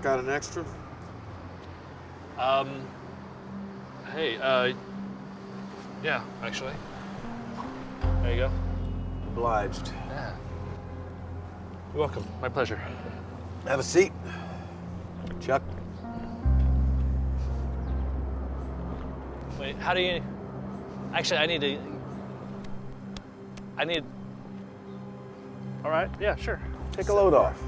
out an extra? Hey, yeah, actually. There you go. Obliged. Yeah. You're welcome. My pleasure. Have a seat. Chuck. Wait, how do you... Actually, I need... All right, yeah, sure. Take a load off.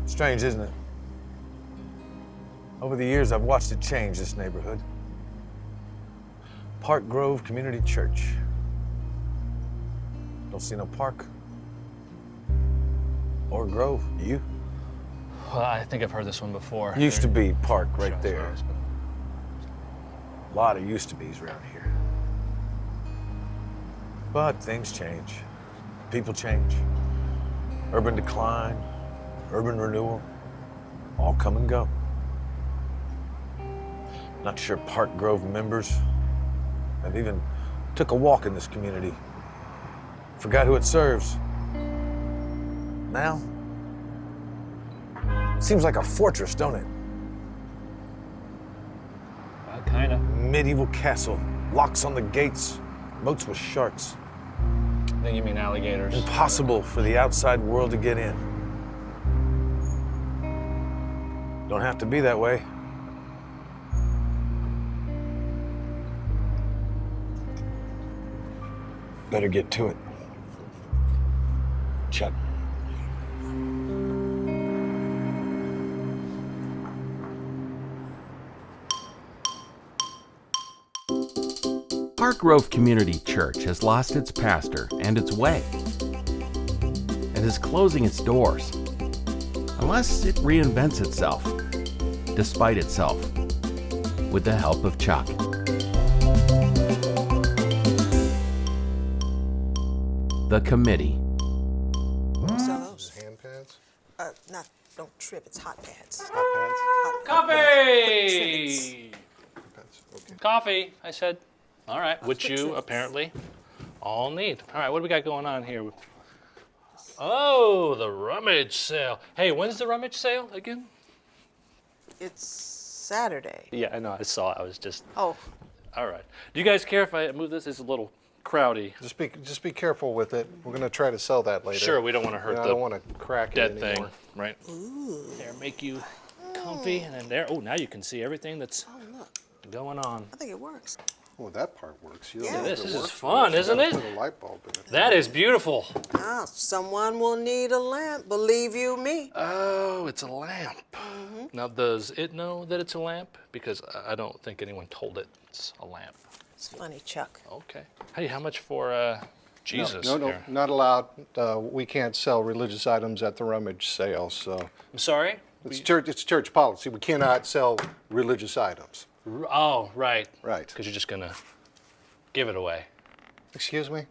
Strange, isn't it? Over the years, I've watched it change, this neighborhood. Park Grove Community Church. Don't see no park. Or grove. You? Well, I think I've heard this one before. Used to be park right there. A lot of used to be's around here. But things change. People change. Urban decline, urban renewal, all come and go. Not sure Park Grove members have even took a walk in this community. Forgot who it serves. Now, seems like a fortress, don't it? Kinda. Medieval castle, locks on the gates, moats with sharks. I think you mean alligators. Impossible for the outside world to get in. Don't have to be that way. Better get to it. Chuck. Park Grove Community Church has lost its pastor and its way, and is closing its doors, unless it reinvents itself, despite itself, with the help of Chuck. The committee. Sell those? Hand pads? Don't trip, it's hot pads. Hot pads? Coffee! Pads, okay. Coffee, I said. All right, which you apparently all need. All right, what do we got going on here? Oh, the rummage sale. Hey, when's the rummage sale again? It's Saturday. Yeah, I know, I saw it. I was just... Oh, All right. Do you guys care if I move this? It's a little crowdy. Just be careful with it. We're gonna try to sell that later. Sure, we don't want to hurt I the don't want to crack dead it thing, anymore. right? There, make you comfy, and then there. Oh, now you can see everything that's look, going on. I think it works. Oh, that part works. You don't Yeah. know if This it is works fun, first. You isn't gotta it? Put a light bulb in it. That is beautiful. Ah, someone will need a lamp, believe you me. Oh, it's a lamp. Now, does it know that it's a lamp? Because I don't think anyone told it it's a lamp. It's funny, Chuck. Okay. Hey, how much for Jesus? No, here? not allowed. We can't sell religious items at the rummage sale, so I'm sorry? it's church policy. We cannot sell religious items. Oh, right. Right. Because you're just going to give it away. Excuse me?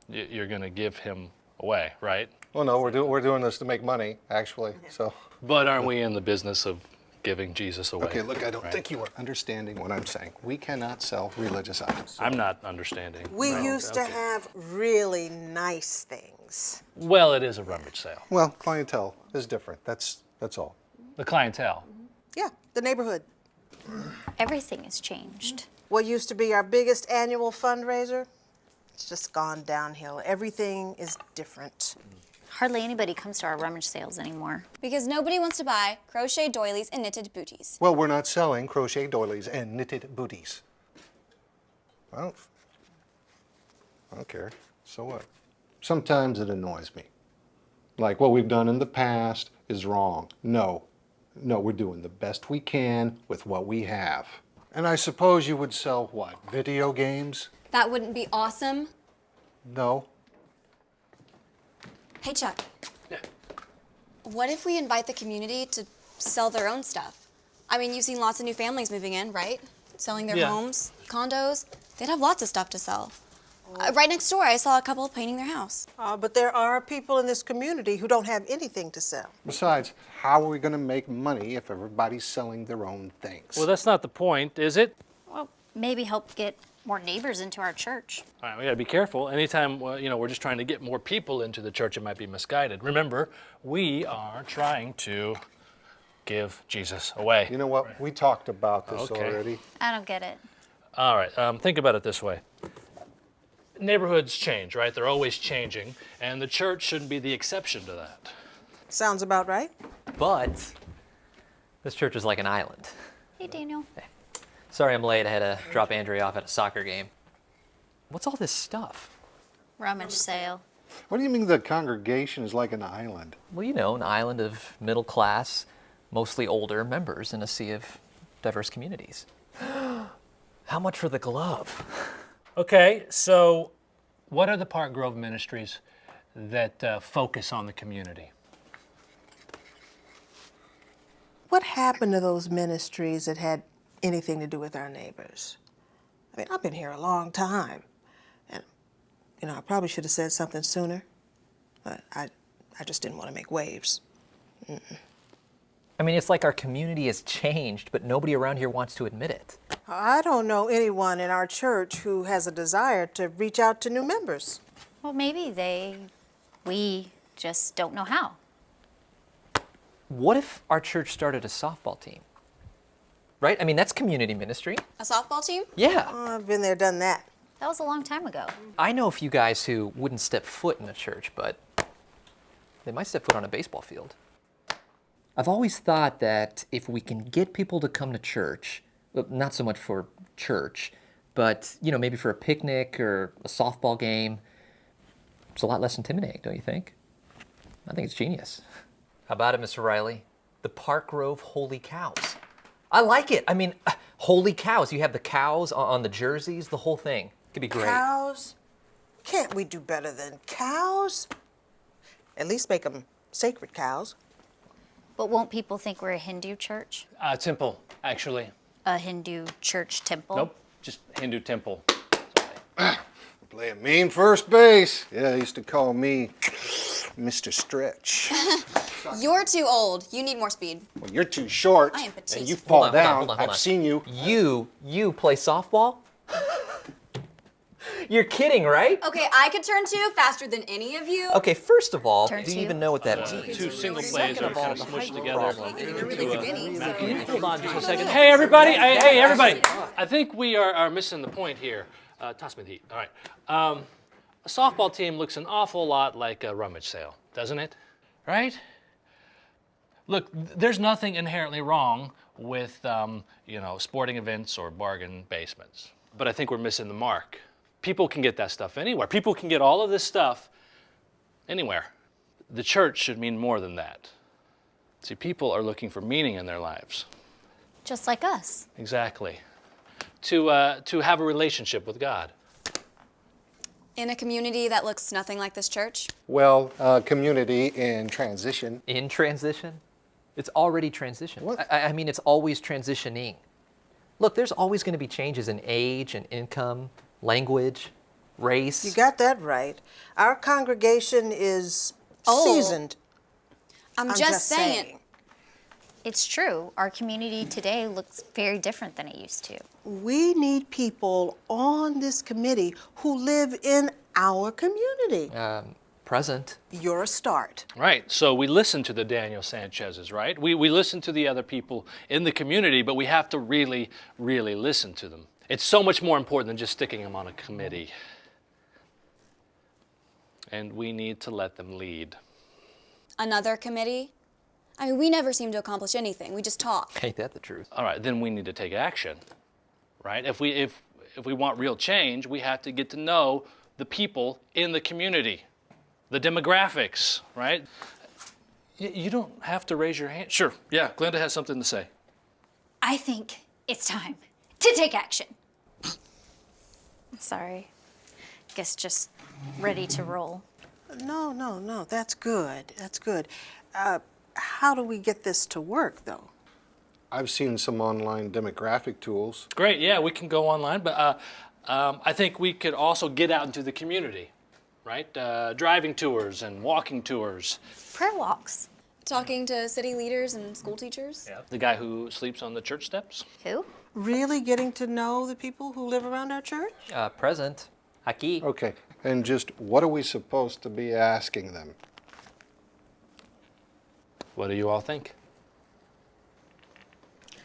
You're going to give him away, right? Well, no, we're doing this to make money, actually. So. But aren't we in the business of giving Jesus away? Okay, look, I don't right? think you are understanding what I'm saying. We cannot sell religious items. I'm not understanding. We No, used to okay. have really nice things. Well, it is a rummage sale. Well, clientele is different. That's all. The clientele. Yeah, the neighborhood. Everything has changed. What used to be our biggest annual fundraiser, it's just gone downhill. Everything is different. Hardly anybody comes to our rummage sales anymore. Because nobody wants to buy crochet doilies and knitted booties. Well, we're not selling crochet doilies and knitted booties. I don't care. So what? Sometimes it annoys me. Like what we've done in the past is wrong. No, we're doing the best we can with what we have. And I suppose you would sell what? Video games? That wouldn't be awesome. No. Hey, Chuck. Yeah. What if we invite the community to sell their own stuff? I mean, you've seen lots of new families moving in, right? Selling their Yeah. homes, condos. They'd have lots of stuff to sell. Right next door, I saw a couple painting their house. But there are people in this community who don't have anything to sell. Besides, how are we going to make money if everybody's selling their own things? Well, that's not the point, is it? Well, maybe help get More neighbors into our church. All right, we gotta be careful. Anytime, we're just trying to get more people into the church, it might be misguided. Remember, we are trying to give Jesus away. You know what? We talked about this Okay. already. I don't get it. All right, think about it this way. Neighborhoods change, right? They're always changing, and the church shouldn't be the exception to that. Sounds about right. But this church is like an island. Hey, Daniel. Sorry I'm late. I had to drop Andrea off at a soccer game. What's all this stuff? Rummage sale. What do you mean the congregation is like an island? Well, you know, an island of middle class, mostly older members in a sea of diverse communities. How much for the glove? Okay, so what are the Park Grove ministries that focus on the community? What happened to those ministries that had anything to do with our neighbors? I mean, I've been here a long time. And, I probably should have said something sooner. But I just didn't want to make waves. I mean, it's like our community has changed, but nobody around here wants to admit it. I don't know anyone in our church who has a desire to reach out to new members. Well, maybe we just don't know how. What if our church started a softball team? Right? I mean, that's community ministry. A softball team? Yeah. Oh, I've been there, done that. That was a long time ago. I know a few guys who wouldn't step foot in a church, but they might step foot on a baseball field. I've always thought that if we can get people to come to church, well, not so much for church, but maybe for a picnic or a softball game, it's a lot less intimidating, don't you think? I think it's genius. How about it, Mr. Riley? The Park Grove Holy Cows. I like it. I mean, holy cows. You have the cows on the jerseys, the whole thing. Could be great. Cows? Can't we do better than cows? At least make them sacred cows. But won't people think we're a Hindu church? Temple, actually. A Hindu church temple? Nope, just Hindu temple. Playing mean first base. Yeah, they used to call me Mr. Stretch. You're too old. You need more speed. Well, you're too short. I am petite. And you fall Hold on, down. hold on. I've seen you. You play softball? You're kidding, right? Okay, I could turn two faster than any of you. Okay, first of all, Turn do you two. even know what that means? Two single plays Second are of all, kind of the smushed height together. problem. Can you hold on just a second? Hey, everybody! Hey, everybody! I think we are missing the point here. Toss me the heat. All right. A softball team looks an awful lot like a rummage sale, doesn't it? Right? Look, there's nothing inherently wrong with, sporting events or bargain basements. But I think we're missing the mark. People can get that stuff anywhere. People can get all of this stuff anywhere. The church should mean more than that. See, people are looking for meaning in their lives. Just like us. Exactly. To have a relationship with God. In a community that looks nothing like this church. Well, community in transition. In transition? It's already transition. What? I mean, it's always transitioning. Look, there's always going to be changes in age and income, language, race. You got that right. Our congregation is seasoned. I'm just saying. It's true. Our community today looks very different than it used to. We need people on this committee who live in our community. Present. You're a start. Right, so we listen to the Daniel Sanchez's, right? We listen to the other people in the community, but we have to really, really listen to them. It's so much more important than just sticking them on a committee. And we need to let them lead. Another committee? I mean, we never seem to accomplish anything. We just talk. Ain't that the truth? All right, then we need to take action, right? If we want real change, we have to get to know the people in the community, the demographics, right? You don't have to raise your hand. Sure, yeah, Glenda has something to say. I think it's time to take action. Sorry. Guess just ready to roll. No, that's good. That's good. How do we get this to work, though? I've seen some online demographic tools. Great, yeah, we can go online, but I think we could also get out into the community, right? Driving tours and walking tours. Prayer walks. Talking to city leaders and school teachers. Yeah. The guy who sleeps on the church steps. Who? Really getting to know the people who live around our church? Present. Aquí. Okay, and just what are we supposed to be asking them? What do you all think?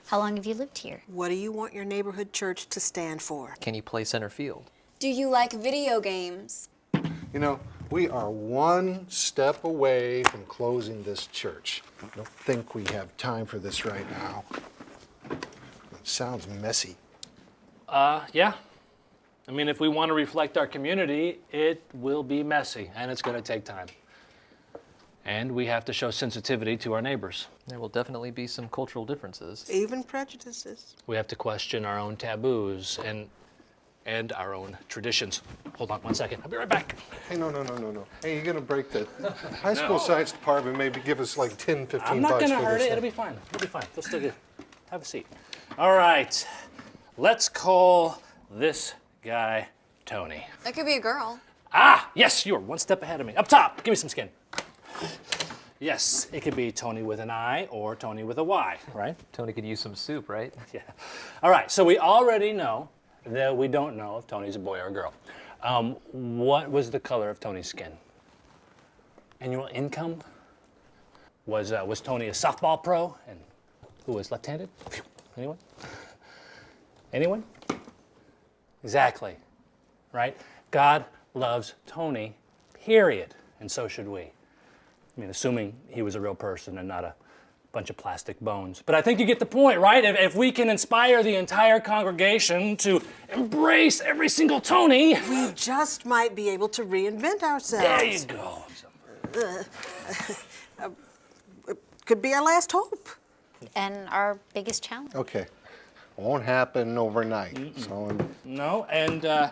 How long have you lived here? What do you want your neighborhood church to stand for? Can you play center field? Do you like video games? You know, we are one step away from closing this church. I don't think we have time for this right now. It sounds messy. Yeah. I mean, if we want to reflect our community, it will be messy, and it's going to take time. And we have to show sensitivity to our neighbors. There will definitely be some cultural differences. Even prejudices. We have to question our own taboos and our own traditions. Hold on 1 second. I'll be right back. Hey, no. Hey, you're gonna break the high school science department, maybe give us like 10, 15 I'm not bucks going to for hurt this it. It'll thing. be fine. It'll be fine. You'll still get. Have a seat. All right. Let's call this guy Tony. That could be a girl. Ah, yes, you are one step ahead of me. Up top, give me some skin. Yes, it could be Tony with an I or Tony with a Y, right? Tony could use some soup, right? Yeah. All right, so we already know that we don't know if Tony's a boy or a girl. What was the color of Tony's skin? Annual income? Was Tony a softball pro and who was left-handed? Anyone? Anyone? Exactly, right? God loves Tony, period, and so should we. I mean, assuming he was a real person and not a bunch of plastic bones. But I think you get the point, right? If we can inspire the entire congregation to embrace every single Tony. We just might be able to reinvent ourselves. There you go. Could be our last hope. And our biggest challenge. Okay, won't happen overnight. So No, and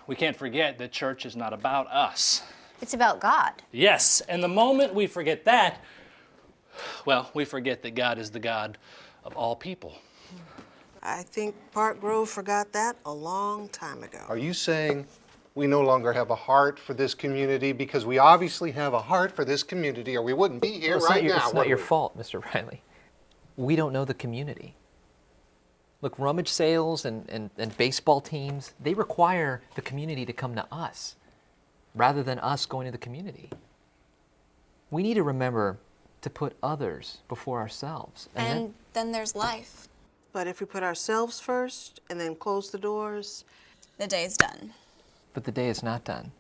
we can't forget that church is not about us. It's about God. Yes, and the moment we forget that, well, we forget that God is the God of all people. I think Park Grove forgot that a long time ago. are you saying we no longer have a heart for this community? Because we obviously have a heart for this community or we wouldn't be here right now. It's not would your we? fault, Mr. Riley. We don't know the community. Look, rummage sales and baseball teams, they require the community to come to us rather than us going to the community. We need to remember to put others before ourselves. And then there's life. But if we put ourselves first and then close the doors, The day's done. But the day is not done.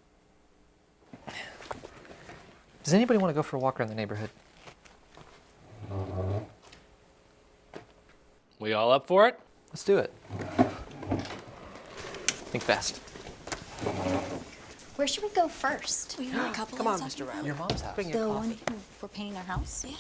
Does anybody want to go for a walk around the neighborhood? We all up for it? Let's do it. Think fast. Where should we go first? We need a couple come on, of Mr. Riley. Your mom's house. The one who we're painting our house? Yeah.